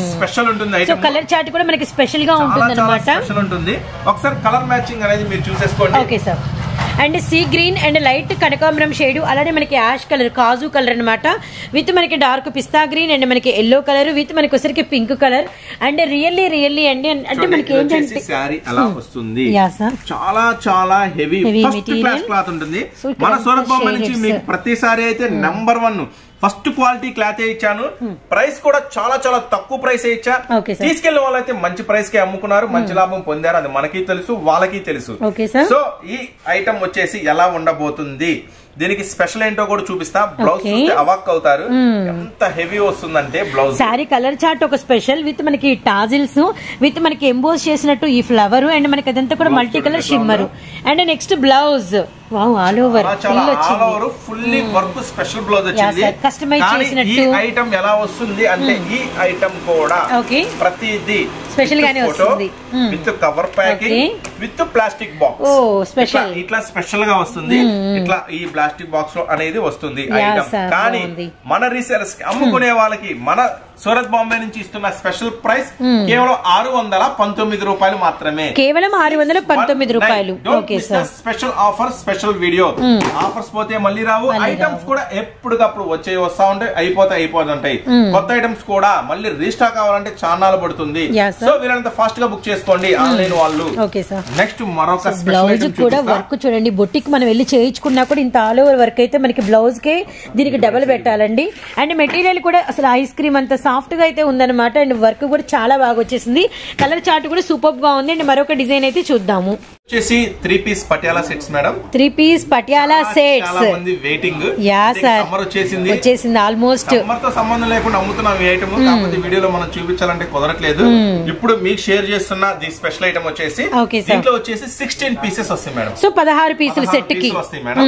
స్పెషల్ ఉంటుంది. ఐటమ్ కలర్ చార్ట్ కూడా మనకి స్పెషల్ గా ఉంటుంది. ఒకసారి కలర్ మ్యాచింగ్ అనేది మీరు చూసేసుకోండి. Okay sir. And sea green and light కనకాంబరం షేడ్, అలానే మనకి యాష్ కలర్, కాజు కలర్ అనమాట, విత్ మనకి డార్క్ పిస్తా గ్రీన్ అండ్ మనకి ఎల్లో కలర్ విత్ మనకి వచ్చరికి పింక్ కలర్. అండ్ రియల్లీ అండి, అంటే మనకి ఏంటంటే శారీ ఎలా వస్తుంది, చాలా హెవీ ఫస్ట్ క్లాస్ క్లాత్ ఉంటుంది. మన సూరత్ బాంబే నుంచి మీకు ప్రతిసారి అయితే నెంబర్ 1 ఫస్ట్ క్వాలిటీ క్లాత్ ఇచ్చాను. ప్రైస్ కూడా చాలా తక్కువ ప్రైస్ ఇచ్చా. తీసుకెళ్లిన వాళ్ళైతే మంచి ప్రైస్ కి అమ్ముకున్నారు, మంచి లాభం పొందారు. అది మనకి తెలుసు, వాళ్ళకి తెలుసు. సో ఈ ఐటమ్ వచ్చేసి ఎలా ఉండబోతుంది, దీనికి స్పెషల్ ఏంటో కూడా చూపిస్తా. బ్లౌజ్ చూస్తే అవాక్ అవుతారు, ఎంత హెవీ వస్తుందంటే బ్లౌజ్. సారీ కలర్ చార్ట్ ఒక స్పెషల్ విత్ మనకి టాజిల్స్, విత్ మనకి ఎంబోస్ చేసినట్టు ఈ ఫ్లవర్ అండ్ మనకి అదంతా కూడా multi colour shimmer. And next blouse all over fully work special blouse వచ్చింది. కస్టమైజ్ చేసినట్టు ఈ ఐటమ్ ఎలా వస్తుంది అంటే ఈ ఐటమ్ కూడా ప్రతిదీ స్పెషల్ గానే వస్తుంది. With cover packing, with plastic box. Special ఇట్లా స్పెషల్ గా వస్తుంది. ఇట్లా ఈ ప్లాస్టిక్ బాక్స్ లో అనేది వస్తుంది ఐటమ్. కానీ మన రీసేలర్స్ కి, అమ్ముకునే వాళ్ళకి మన సూరత్ బాంబే నుంచి ఇస్తున్న స్పెషల్ ప్రైస్ కేవలం 619 రూపాయలు మాత్రమే. కేవలం 619 రూపాయలు. Okay sir. Special offer, special video. Offers పోతే మళ్ళీ రావు. ఐటమ్స్ కూడా ఎప్పటికప్పుడు వస్తా ఉంటాయి, అయిపోతుంటాయి. కొత్త ఐటమ్స్ కూడా మళ్ళీ రీస్టాక్ కావాలంటే చాలా పడుతుంది. సో వీళ్ళంతా ఫాస్ట్ గా బుక్ చేసుకోండి ఆన్లైన్ వాళ్ళు. Okay sir. నెక్స్ట్ మరొక బ్లౌజ్ కూడా వర్క్ చూడండి. బొట్టికి మనం వెళ్ళి చేయించుకున్నా కూడా ఇంత ఆల్ ఓవర్ వర్క్ అయితే మనకి బ్లౌజ్ కే దీనికి డబల్ పెట్టాలండి. అండ్ మెటీరియల్ కూడా అసలు ఐస్ క్రీమ్ అంత సాఫ్ట్ గా అయితే ఉందన్నమాట. అండ్ వర్క్ కూడా చాలా బాగా వచ్చేసింది. కలర్ చార్ట్ కూడా సూపర్ గా ఉంది. అండ్ మరొక డిజైన్ అయితే చూద్దాము. వచ్చేసి 3 piece Patiala sets madam. 3 piece Patiala sets. చాలా మంది వెయిటింగ్. Yeah sir. సమ్మర్ వచ్చేసింది ఆల్మోస్ట్. సమ్మర్ తో సంబంధం లేకుండా అమ్ముతున్నాం ఈ ఐటమ్. కాకపోతే వీడియోలో మనం చూపించాలంటే కుదరట్లేదు. ఇప్పుడు మీకు షేర్ చేస్తున్న ది స్పెషల్ ఐటమ్ వచ్చేసి దీంట్లో వచ్చేసి 16 పీసెస్ వస్తాయి మేడం. సో 16 పీసులు సెట్ కి వస్తాయి మేడం.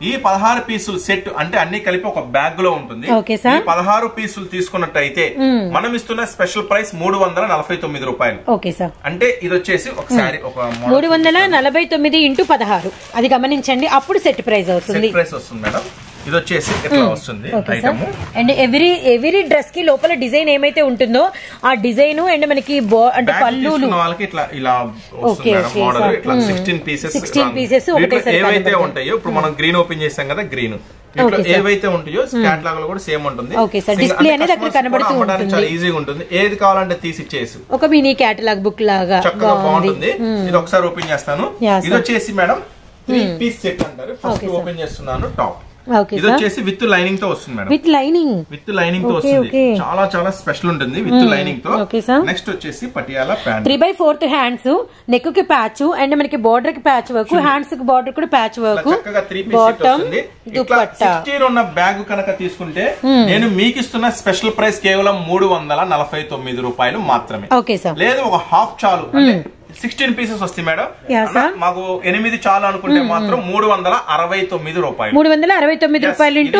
ఈ 16 పీసులు సెట్ అంటే అన్ని కలిపి ఒక బ్యాగ్ లో ఉంటుంది. ఈ 16 పీసులు తీసుకున్నట్టయితే మనం ఇస్తున్న స్పెషల్ ప్రైస్ 349 రూపాయలు. Okay sir. అంటే ఇది వచ్చేసి ఒకసారి ఒక 349 ఇంటూ 16 అది గమనించండి. అప్పుడు సెట్ ప్రైస్ అవుతుంది. ప్రైస్ వస్తుంది మేడం. ఇది వచ్చేసి ఇట్లా వస్తుంది ఐటమ్. అండ్ ఎవ్రీ డ్రెస్ కి లోపల డిజైన్ ఏమైతే ఉంటుందో ఆ డిజైన్ అండ్ మనకి అంటే పళ్ళులు వాళ్ళకి ఇట్లా ఇలా వస్తుంది మేడం. మోడల్ ఇట్లా 16 పీసెస్ ఏవైతే ఉంటాయో ఇప్పుడు మనం గ్రీన్ ఓపెన్ చేసాం కదా, గ్రీన్ ఏవైతే ఉంటాయో క్యాటలాగ్ లో కూడా సేమ్ ఉంటుంది. డిస్ప్లే అనేది అక్కడ కనబడుతూ ఉంటుంది. చాలా ఈజీగా ఉంటుంది. ఏది కావాలంటే తీసి ఇచ్చేసి ఒక మినీ క్యాటలాగ్ బుక్ లాగా చక్కగా బాగుంటుంది. ఇది ఒకసారి ఓపెన్ చేస్తాను. ఇది వచ్చేసి మేడం 3 పీస్ సెట్ అంటారు. ఫస్ట్ ఓపెన్ చేస్తున్నాను. టాప్ ఇది వచ్చేసి విత్ లైనింగ్ తో వస్తుంది మేడం. విత్ లైనింగ్ తో వస్తుంది. చాలా చాలా స్పెషల్ ఉంటుంది విత్ లైనింగ్ తో. నెక్స్ట్ వచ్చేసి పటియాలా ప్యాంట్ 3/4 హ్యాండ్స్, నెక్ కి ప్యాచ్ అండ్ మనకి బోర్డర్ కి ప్యాచ్ వర్క్, హ్యాండ్స్ కి బోర్డర్ కూడా ప్యాచ్ వర్క్. చక్కగా 3 పీస్ సెట్ వస్తుంది. ఇట్లా 16 ఉన్న బ్యాగ్ కనుక తీసుకుంటే నేను మీకు ఇస్తున్న స్పెషల్ ప్రైస్ కేవలం 349 రూపాయలు మాత్రమే. లేదు ఒక హాఫ్ చాలు. 16 పీసెస్ వస్తాయి మేడం. మాకు 8 చాలు అనుకుంటే మాత్రం 369 రూపాయలు. 369 రూపాయలు ఇంటూ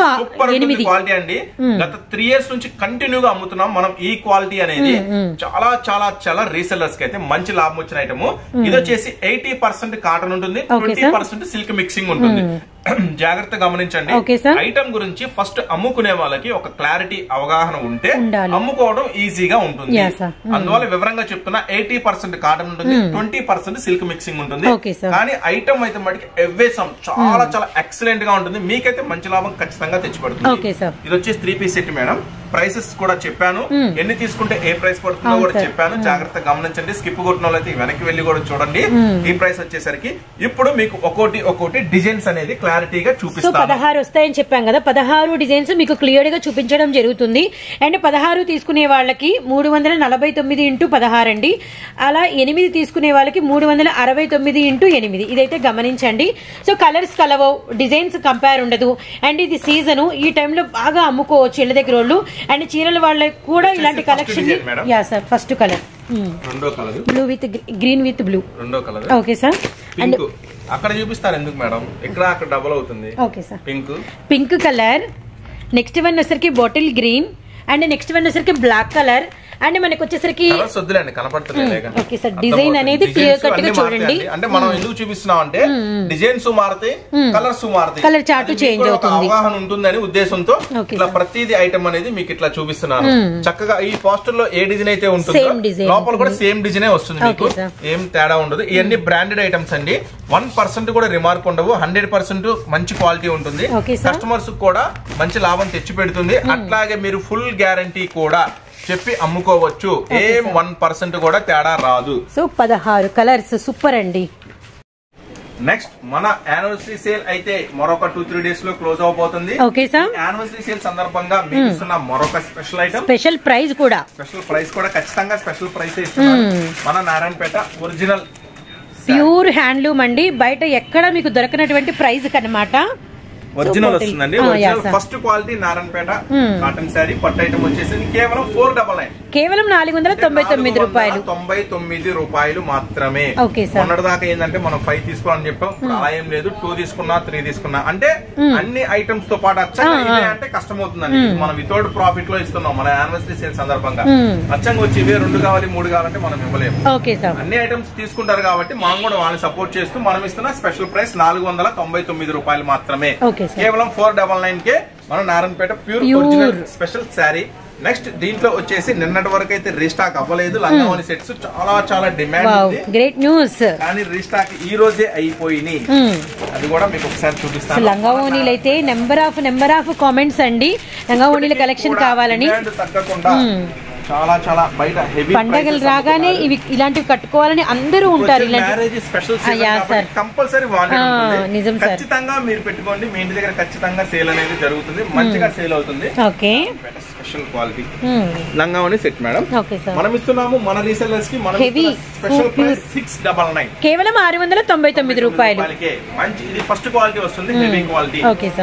8. క్వాలిటీ అండి. గత 3 years నుంచి కంటిన్యూగా అమ్ముతున్నాం మనం. ఈ క్వాలిటీ అనేది చాలా చాలా చాలా రీసెల్లర్స్ కి అయితే మంచి లాభం వచ్చిన ఐటమ్. ఇది వచ్చేసి 80% కాటన్ ఉంటుంది, 20% సిల్క్ మిక్సింగ్ ఉంటుంది. జాగ్రత్త గమనించండి. ఐటమ్ గురించి ఫస్ట్ అమ్ముకునే వాళ్ళకి ఒక క్లారిటీ అవగాహన ఉంటే అమ్ముకోవడం ఈజీగా ఉంటుంది. అందువల్ల వివరంగా చెప్తున్నా 80% కాటన్ ఉంటుంది, 20% సిల్క్ మిక్సింగ్ ఉంటుంది. కానీ ఐటమ్ అయితే మటుకు ఎవ్వేసం చాలా చాలా ఎక్సలెంట్ గా ఉంటుంది. మీకైతే మంచి లాభం ఖచ్చితంగా తెచ్చిపడుతుంది. ఇది వచ్చేసి 3 పీస్ సెట్ మేడం. ప్రైసెస్ కూడా చెప్పాను, ఎన్ని తీసుకుంటే ఏ ప్రైస్ పడుతుందో కూడా చెప్పాను. జాగ్రత్తగా గమనించండి. స్కిప్ కొట్టిన వాళ్ళైతే వెనక్కి వెళ్లి కూడా చూడండి. ఈ ప్రైస్ వచ్చేసరికి ఇప్పుడు మీకు ఒక్కోటి డిజైన్స్ అనేది క్లారిటీగా చూపిస్తాను. 16 వస్తాయని చెప్పాం కదా, 16 డిజైన్స్ మీకు క్లియర్ గా చూపించడం జరుగుతుంది. అండ్ 16 తీసుకునే వాళ్ళకి 349 ఇంటూ 16 అండి. అలా 8 తీసుకునే వాళ్ళకి 369 ఇంటూ 8. ఇదైతే గమనించండి. సో కలర్స్ కలవో, డిజైన్స్ కంపేర్ ఉండదు. అండ్ ఇది సీజన్, ఈ టైంలో బాగా అమ్ముకోవచ్చు ఇళ్ళ దగ్గర వాళ్ళు. అండ్ చీరల వాళ్ళకి కూడా ఇలాంటి collection. Yeah sir. First colour రెండో colour blue with green with blue. రెండో కలర్. Okay sir. అండ్ అక్కడ చూపిస్తారు ఎందుకు మేడం, ఇక్కడ అక్కడ డబుల్ అవుతుంది. Okay sir. Pink colour. Next one వచ్చేసరికి bottle green. And next one వచ్చేసరికి బ్లాక్ కలర్. అండ్ మనకి వచ్చేసరికి డిజైన్ అనేది క్లియర్ కట్ గా చూడండి. అంటే మనం ఎందుకు చూపిస్తున్నాం అంటే డిజైన్స్ మారుతాయి, కలర్స్ మారుతాయి, కలర్ చార్ట్ చేంజ్ అవుతుంది, అవగాహన ఉంటుందని ఉద్దేశంతో ఇట్లా ప్రతిదీ ఐటమ్ అనేది మీకు ఇట్లా చూపిస్తున్నాను. చక్కగా ఈ పోస్టర్ లో ఏ డిజైన్ అయితే ఉంటుందో లోపల కూడా సేమ్ డిజైన్ వస్తుంది. మీకు ఏం తేడా ఉండదు. ఇవన్నీ బ్రాండెడ్ ఐటమ్స్ అండి. 1% కూడా రిమార్క్ ఉండవు. 100% మంచి క్వాలిటీ ఉంటుంది. కస్టమర్స్ కూడా మంచి లాభం తెచ్చి పెడుతుంది. అట్లాగే మీరు ఫుల్ గ్యారంటీ కూడా చెప్పి అమ్ముకోవచ్చు. ఏం 1% కూడా తేడా రాదు. సో 16 కలర్స్ సూపర్ అండి. నెక్స్ట్ మన యానివర్సరీ సేల్ అయితే మరొక 2-3 డేస్ లో క్లోజ్ అవబోతుంది. యానివర్సరీ సేల్ సందర్భంగా మీకు ఇస్తున్న మరొక స్పెషల్ ఐటమ్, స్పెషల్ ప్రైస్ కూడా ఖచ్చితంగా స్పెషల్ ప్రైస్ ఇస్తున్నారు. మన నారాయణపేట ఒరిజినల్ ప్యూర్ హ్యాండ్లూమ్ అండి. బయట ఎక్కడ మీకు దొరకనటువంటి ప్రైస్ కన్నమాట. ఒరిజినల్ వస్తుందండి. First quality Narayanpet cotton sari పట్టు ఐటమ్ వచ్చేసి కేవలం 499, కేవలం 499 రూపాయలు, 99 రూపాయలు మాత్రమే. మొన్నటిదాకా ఏంటంటే మనం 5 తీసుకోవాలని చెప్పాం. అలా ఏం లేదు, 2 తీసుకున్నా 3 తీసుకున్నా అంటే అన్ని ఐటమ్స్ తో పాటు అచ్చంగా అంటే కష్టం అవుతుందండి. మనం వితౌట్ ప్రాఫిట్ లో ఇస్తున్నాం మన యానివర్సరీ సేల్ సందర్భంగా. అచ్చంగా వచ్చి ఇవే 2 కావాలి 3 కావాలంటే మనం ఇవ్వలేము. అన్ని ఐటమ్స్ తీసుకుంటారు కాబట్టి మనం కూడా వాళ్ళని సపోర్ట్ చేస్తూ మనం ఇస్తున్న స్పెషల్ ప్రైస్ 499 రూపాయలు మాత్రమే. కేవలం 499 కే మన Narayanpet pure original special sari next దీంట్లో వచ్చేసి నిన్నటి వరకు అయితే రీస్టాక్ అవ్వలేదు లంగావోని సెట్స్, చాలా చాలా డిమాండ్ ఉంది. Great news. కానీ రీస్టాక్ ఈ రోజే అయిపోయినాయి. అది కూడా మీకు ఒకసారి చూపిస్తాను. లంగావోనీలు అయితే నెంబర్ ఆఫ్ కామెంట్స్ అండి, లంగావోనీల కలెక్షన్ కావాలని. తగ్గకుండా చాలా చాలా బయట హెవీ పండగలు రాగానే ఇవి ఇలాంటివి కట్టుకోవాలని అందరూ ఉంటారు. కంపల్సరీ ఖచ్చితంగా మీరు పెట్టుకోండి. మీ ఇంటి దగ్గర ఖచ్చితంగా సేల్ అనేది జరుగుతుంది, మంచిగా సేల్ అవుతుంది. ఓకే, స్పెషల్ క్వాలిటీ లంగావోని సెట్ మేడం మనం ఇస్తున్నాము మన రీసెల్లర్స్ కి. స్పెషల్ ప్రైస్ 699, కేవలం 699 రూపాయలు. మంచి ఇది ఫస్ట్ క్వాలిటీ వస్తుంది, హెవీ క్వాలిటీ.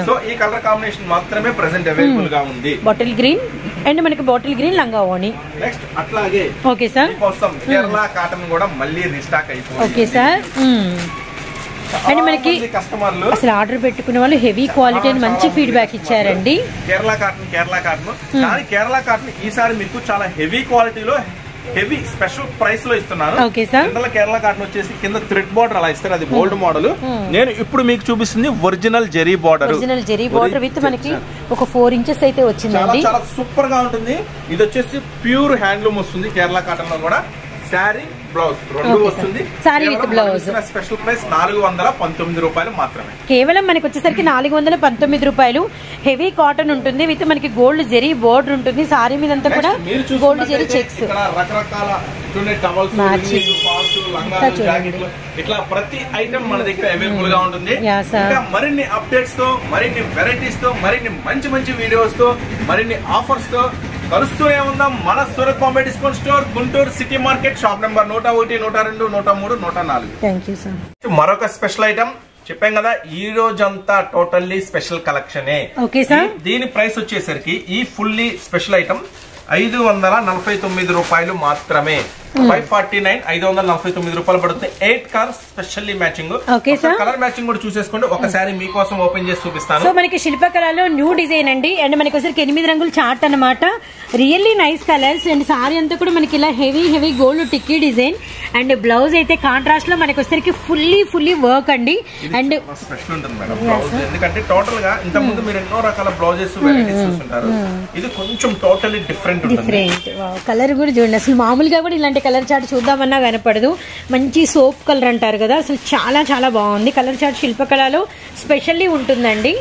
సో ఈ కలర్ కాంబినేషన్ మాత్రమే ప్రెసెంట్ అవైలబుల్ గా ఉంది. బాటిల్ గ్రీన్ అండ్ మనకి బాటిల్ గ్రీన్ లంగావోని. నెక్స్ట్ అట్లాగే ఓకే సార్ కోసం కేరళ కాటన్ కూడా మళ్ళీ రీస్టాక్ అయిపోయింది. Okay sir. అండ్ మనకి కస్టమర్లు అసలు ఆర్డర్ పెట్టుకునే వాళ్ళు హెవీ క్వాలిటీ అని మంచి ఫీడ్బ్యాక్ ఇచ్చారండి. కేరళ కాటన్ కానీ కేరళ కాటన్ ఈసారి మీకు చాలా హెవీ క్వాలిటీలో హెవీ స్పెషల్ ప్రైస్ లో ఇస్తున్నాను. కేరళ కాటన్ వచ్చేసి కింద థ్రెడ్ బార్డర్ అలా ఇస్తారు, అది గోల్డ్ మోడల్. నేను ఇప్పుడు మీకు చూపిస్తుంది ఒరిజినల్ జెరీ బార్డర్. విత్ మనకి ఒక 4 ఇంచెస్ అయితే వచ్చిందండి. చాలా సూపర్ గా ఉంటుంది. ఇది వచ్చేసి ప్యూర్ హ్యాండ్లూమ్ వస్తుంది. కేరళ కాటన్ లో కూడా శారీ బ్లౌజ్ రెండు వస్తుంది. Sorry with blouse. Special price 419 రూపాయలు మాత్రమే. కేవలం మనకి వచ్చేసరికి 419 రూపాయలు. హెవీ కాటన్ ఉంటుంది విత్ మనకి గోల్డ్ జెరీ బోర్డర్ ఉంటుంది. సారీ మీద అంతా కూడా గోల్డ్ జెరీ చెక్స్. రకరకాల ఇట్లా ప్రతి ఐటమ్ మన దగ్గర అవైలబుల్ గా ఉంటుంది. ఇంకా మరిన్ని అప్డేట్స్ తో, మరిన్ని వెరైటీస్ తో, మరిన్ని మంచి మంచి వీడియోస్ తో, మరిన్ని ఆఫర్స్ తో కలుస్తూనే ఉందాం. మన Surat Bombay discount store, Guntur city market, shop number 101, 102, 103, 104. Thank you sir. మరొక స్పెషల్ ఐటమ్ చెప్పాం కదా, ఈ రోజంతా టోటల్లీ స్పెషల్ కలెక్షనే. Okay sir. దీని ప్రైస్ వచ్చేసరికి ఈ ఫుల్లీ స్పెషల్ ఐటమ్ 549 రూపాయలు మాత్రమే. 549, 549 రూపాయలు పడుతుంది. 8 colours specially matching. Colour matching కూడా చూసేసుకోండి. ఒకసారి మీకోసం ఓపెన్ చేసి చూపిస్తాను. సో మనకి శిల్పకళలో న్యూ డిజైన్ అండి. అండ్ మనకి వచ్చరికి 8 రంగుల చార్ట్ అన్నమాట. Really nice colours. And sorry అంతా కూడా మనకి ఇలా heavy gold tikki design. And blouse అయితే కాంట్రాస్ట్ లో మనకి వచ్చరికి ఫుల్లీ వర్క్ అండి. అండ్ స్పెషల్ ఉంటుంది మేడం బ్లౌజ్, ఎందుకంటే టోటల్ గా ఇంత ముందు మీరు ఎన్నో రకాల బ్లౌజెస్ వెరైటీస్ చూస్తుంటారు. ఇది కొంచెం టోటల్లీ డిఫరెంట్. కలర్ కూడా చూడండి, అసలు మామూలుగా కూడా ఇలాంటి కలర్ చార్ట్ చూద్దామన్నా కనపడదు. మంచి సోప్ కలర్ అంటారు కదా, అసలు చాలా బాగుంది. కలర్ చార్ట్ శిల్పకళలో స్పెషల్లీ ఉంటుందండి.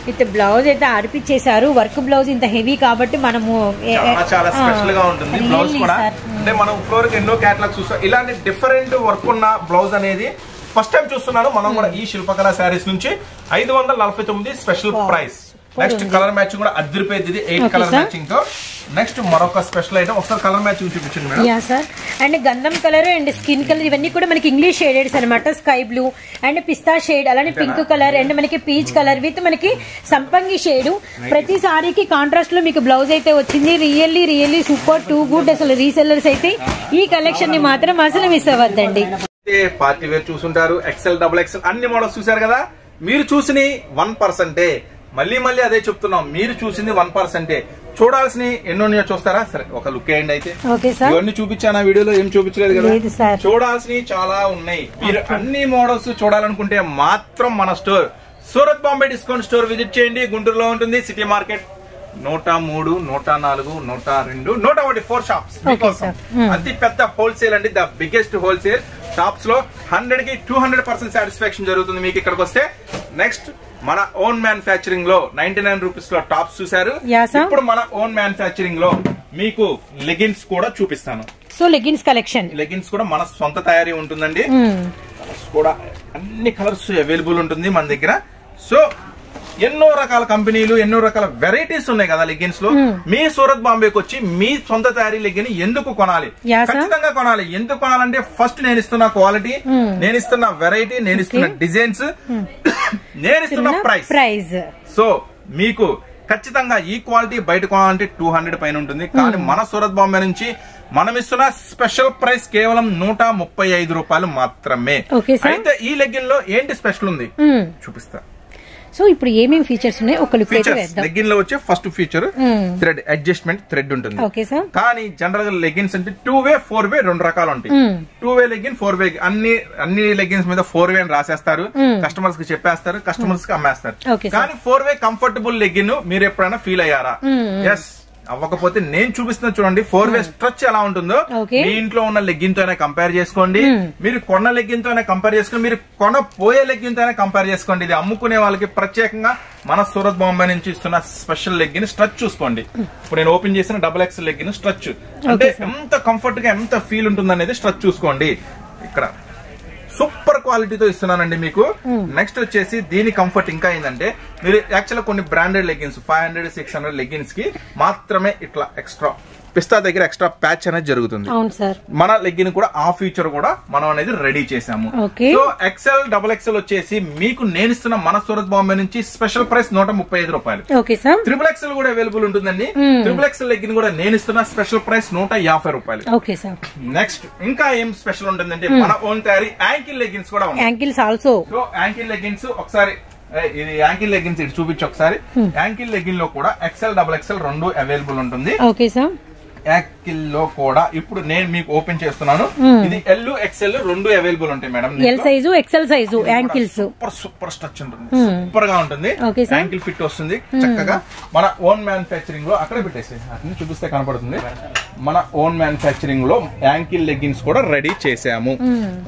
విత్ బ్లౌజ్ అయితే ఆర్పిచ్చేసారు. వర్క్ బ్లౌజ్ ఇంత హెవీ కాబట్టి మనము చాలా స్పెషల్ గా ఉంటుంది. బ్లౌజ్ కూడా అంటే మనం ఫ్లోర్ కి ఎన్నో క్యాటలాగ్ చూస్తాం. ఇలాంటి డిఫరెంట్ వర్క్ ఉన్న బ్లౌజ్ అనేది ఫస్ట్ టైం చూస్తున్నాను. మనం కూడా ఈ శిల్పకళ శారీస్ నుంచి 549 special price. Next colour matching కూడా అదిరిపోయింది. ఇది 8 కలర్ మ్యాచింగ్ తో. నెక్స్ట్ మరొక స్పెషల్ ఐటమ్, ఒకసారి కలర్ మ్యాచింగ్ చూపించండి మేడం. Yeah sir. అండ్ గంధం కలర్ అండ్ స్కిన్ కలర్ ఇవన్నీ కూడా మనకి ఇంగ్లీష్ షేడెడ్స్ అనమాట. Sky blue and pista shade, అలానే పింక్ కలర్ అండ్ మనకి పీచ్ కలర్ విత్ మనకి సంపంగి షేడ్. ప్రతి సారీకి కాంట్రాస్ట్ లో మీకు బ్లౌజ్ అయితే వచ్చింది. Really super, too good. అసలు రీసెల్లర్స్ అయితే ఈ కలెక్షన్ ని మాత్రం అసలు మిస్ అవ్వద్దండి. పార్టీ వేర్ చూసుంటారు, XL, XXL అన్ని మోడల్స్ చూసారు కదా. మీరు చూసిన 1%. మళ్ళీ అదే చెప్తున్నాం, మీరు చూసింది 1%. చూడాల్సిన ఎన్నో చూస్తారా? సరే ఒక లుక్ వేయండి. అయితే ఇవన్నీ చూపించాను వీడియోలో, ఏం చూపించలేదు కదా. చూడాల్సినవి చాలా ఉన్నాయి. మీరు అన్ని మోడల్స్ చూడాలనుకుంటే మాత్రం మన store Surat Bombay discount store visit చేయండి. గుంటూరులో ఉంటుంది, సిటీ మార్కెట్ 103, 104, 102, 101 4 షాప్స్. అతి పెద్ద హోల్సేల్ అండి, ద బిగ్గెస్ట్ హోల్సేల్. షాప్స్ లో 100 కి 200% సాటిస్ఫాక్షన్ జరుగుతుంది మీకు ఇక్కడికి వస్తే. నెక్స్ట్ మన ఓన్ మ్యానుఫ్యాక్చరింగ్ లో 99 రూపీస్ లో టాప్స్ చూసారు. ఇప్పుడు మన ఓన్ మ్యానుఫ్యాక్చరింగ్ లో మీకు లెగిన్స్ కూడా చూపిస్తాను. సో లెగిన్స్ కలెక్షన్, లెగిన్స్ కూడా మన సొంత తయారీ ఉంటుందండి. కూడా అన్ని కలర్స్ అవైలబుల్ ఉంటుంది మన దగ్గర. సో ఎన్నో రకాల కంపెనీలు, ఎన్నో రకాల వెరైటీస్ ఉన్నాయి కదా లెగిన్స్ లో. మీ సూరత్ బాంబేకి వచ్చి మీ సొంత తయారీ లెగిన్ ఎందుకు కొనాలి? ఖచ్చితంగా కొనాలి. ఎందుకు కొనాలంటే ఫస్ట్ నేను ఇస్తున్న క్వాలిటీ, నేను ఇస్తున్న వెరైటీ, నేను ఇస్తున్న డిజైన్స్, నేను ఇస్తున్న ప్రైస్. సో మీకు ఖచ్చితంగా ఈ క్వాలిటీ బయట కొనాలంటే 200 పైన ఉంటుంది. కానీ మన సూరత్ బాంబే నుంచి మనం ఇస్తున్న స్పెషల్ ప్రైస్ కేవలం 135 రూపాయలు మాత్రమే. అయితే ఈ లెగిన్ లో ఏంటి స్పెషల్ ఉంది చూపిస్తా. సో ఇప్పుడు ఏమేమి ఫీచర్స్ ఉన్నాయి ఒక లుక్ అయితే వేద్దాం. లెగిన్ లో వచ్చే first feature thread adjustment thread ఉంటుంది. కానీ జనరల్ గా లెగిన్స్ అంటే 2-వే 4-వే రెండు రకాలు ఉంటాయి. 2-వే లెగిన్, 4-వే అన్ని లెగిన్స్ మీద 4-వే అని రాసేస్తారు, కస్టమర్స్ కి చెప్పేస్తారు, కస్టమర్స్ కి అమ్మేస్తారు. కానీ 4-వే కంఫర్టబుల్ లెగిన్ మీరు ఎప్పుడైనా ఫీల్ అయ్యారా? ఎస్, అవ్వకపోతే నేను చూపిస్తున్నా చూడండి 4-way స్ట్రెచ్ ఎలా ఉంటుందో. మీ ఇంట్లో ఉన్న లెగ్గిన్ తోనే కంపేర్ చేసుకోండి, మీరు కొన్న లెగ్గిన్ తోనే కంపేర్ చేసుకోండి, మీరు కొనపోయే లెగ్గిన్ తోనే కంపేర్ చేసుకోండి. ఇది అమ్ముకునే వాళ్ళకి ప్రత్యేకంగా మన సూరత్ బాంబే నుంచి ఇస్తున్న స్పెషల్ లెగ్గిన్ స్ట్రెచ్ చూసుకోండి. ఇప్పుడు నేను ఓపెన్ చేసిన XXL లెగ్గిన్ స్ట్రెచ్ అంటే ఎంత కంఫర్ట్ గా ఎంత ఫీల్ ఉంటుంది అనేది స్ట్రెచ్ చూసుకోండి. ఇక్కడ సూపర్ క్వాలిటీతో ఇస్తున్నానండి మీకు. నెక్స్ట్ వచ్చేసి దీని కంఫర్ట్ ఇంకా ఏంటంటే మీరు యాక్చువల్ కొన్ని బ్రాండెడ్ లెగ్గిన్స్ 500-600 లెగ్గిన్స్ కి మాత్రమే ఇట్లా ఎక్స్ట్రా పిస్తా దగ్గర ఎక్స్ట్రా ప్యాచ్ అనేది జరుగుతుంది. మన లెగ్గిన్ కూడా ఆ ఫీచర్ కూడా మనం అనేది రెడీ చేసాము. సో XL XXL వచ్చేసి మీకు నేను ఇస్తున్న మన సూరత్ బాంబే నుంచి స్పెషల్ ప్రైస్ 135 రూపాయలు. XXL కూడా అవైలబుల్ ఉంటుందండి. XXL లెగ్గిన్ కూడా నేను ఇస్తున్న స్పెషల్ ప్రైస్ 150 రూపాయలు. నెక్స్ట్ ఇంకా ఏం స్పెషల్ ఉంటుందంటే మన ఓన్ తయారీ యాంకిల్ లెగ్గిన్స్ కూడా ఉన్నాయి. సో యాంకిల్ లెగ్గిన్స్ ఒకసారి ఇది యాంకిల్ లెగ్గిన్స్ ఇటు చూపించి ఒకసారి. యాంకిల్ లెగ్గిన్ లో కూడా XL XXL రెండు అవైలబుల్ ఉంటుంది. యాంకిల్ లో కూడా ఇప్పుడు నేను మీకు ఓపెన్ చేస్తున్నాను. ఇది L XL రెండు అవైలబుల్ ఉంటాయి madam. L size XL size ankles super stretch ఉంటుంది, సూపర్ గా ఉంటుంది. యాంకిల్ ఫిట్ వస్తుంది చక్కగా. మన ఓన్ మ్యానుఫ్యాక్చరింగ్ లో అక్కడ పెట్టేసి అట్లా చూపిస్తే కనపడుతుంది. మన ఓన్ మ్యానుఫ్యాక్చరింగ్ లో యాంకిల్ లెగ్గిన్స్ కూడా రెడీ చేసాము.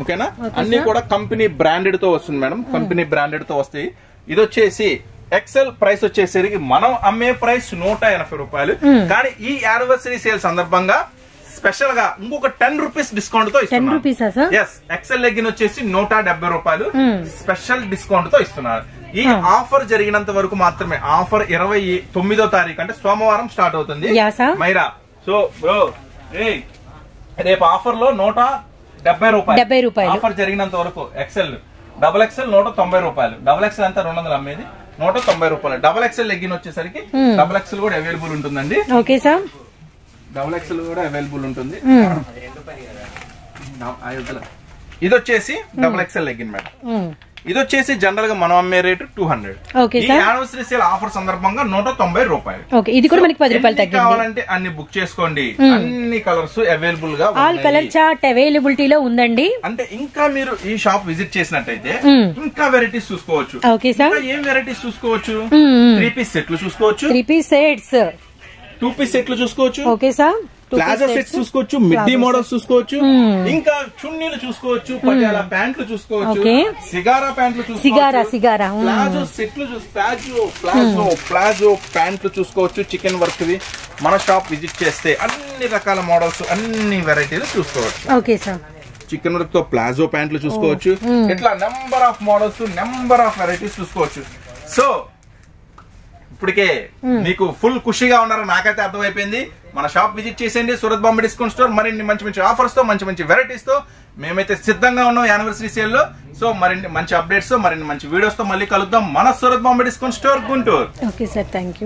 ఓకేనా, అన్ని కూడా కంపెనీ బ్రాండెడ్ తో వస్తుంది మేడం. కంపెనీ బ్రాండెడ్ తో వస్తాయి. ఇది వచ్చేసి XL ప్రైస్ వచ్చేసరికి మనం అమ్మే ప్రైస్ 180 రూపాయలు. కానీ ఈ యానివర్సరీ సేల్ సందర్భంగా స్పెషల్ గా ఇంకొక 10 రూపీస్ డిస్కౌంట్ తో ఇస్తున్నారు. XL లెగ్గిన్ వచ్చేసి 170 రూపాయలు స్పెషల్ డిస్కౌంట్ తో ఇస్తున్నారు. ఈ ఆఫర్ జరిగినంత వరకు మాత్రమే. ఆఫర్ 29వ తారీఖు అంటే సోమవారం స్టార్ట్ అవుతుంది మైరా. సో బ్రో రేపు ఆఫర్ లో 170 రూపాయలు ఆఫర్ జరిగినంత వరకు. XL XXL 190 రూపాయలు. XXL అంతా 200 అమ్మేది 190 రూపాయలు. XXL లెగ్గిన్ వచ్చేసరికి XXL కూడా అవైలబుల్ ఉంటుందండి. XXL కూడా అవైలబుల్ ఉంటుంది. ఇది వచ్చేసి XXL లెగ్గిన్ మేడం. ఇది వచ్చేసి జనరల్ గా మనం అమ్మే రేటు 200. ఈ యానివర్సరీ సేల్ ఆఫర్ సందర్భంగా 190 రూపాయలు. ఇది కూడా మనకి 10 రూపాయలు తగ్గింది. కావాలంటే అన్ని బుక్ చేసుకోండి. అన్ని కలర్స్ అవైలబుల్ గా ఆల్ కలర్ చార్ట్ అవైలబిలిటీలో ఉందండి. అంటే ఇంకా మీరు ఈ షాప్ విజిట్ చేసినట్టయితే ఇంకా వెరైటీస్ చూసుకోవచ్చు. ఏం వెరైటీస్ చూసుకోవచ్చు? 3 పీస్ సెట్లు చూసుకోవచ్చు, 3 పీస్ సెట్స్, 2 పీస్ సెట్లు చూసుకోవచ్చు. Okay sir. ప్లాజా సెట్స్ చూసుకోవచ్చు, మిడ్డీ మోడల్స్ చూసుకోవచ్చు, ఇంకా చున్నీలు చూసుకోవచ్చు, పటియాలా ప్యాంట్లు చూసుకోవచ్చు, సిగారా ప్యాంట్లు చూసుకోవచ్చు, ప్లాజో సెట్లు ప్లాజో ప్యాంట్లు చూసుకోవచ్చు. చికెన్ వర్క్ వి మన షాప్ విజిట్ చేస్తే అన్ని రకాల మోడల్స్ అన్ని వెరైటీలు చూసుకోవచ్చు. Okay sir. చికెన్ వర్క్ తో ప్లాజో ప్యాంట్లు చూసుకోవచ్చు. ఇట్లా number of models number of varieties చూసుకోవచ్చు. సో ఇప్పటికే మీకు ఫుల్ ఖుషిగా ఉన్నారని నాకైతే అర్థమైపోయింది. మన షాప్ విజిట్ చేసేయండి. సూరత్ బాంబే డిస్కౌంట్ స్టోర్ మరిన్ని మంచి మంచి ఆఫర్స్ తో మంచి మంచి వెరైటీస్ తో మేమైతే సిద్ధంగా ఉన్నాం యానివర్సరీ సేల్ లో. సో మరిన్ని మంచి అప్డేట్స్ తో మరిన్ని మంచి వీడియోస్ తో మళ్ళీ కలుద్దాం. మన Surat Bombay discount store Guntur. Okay sir, thank you.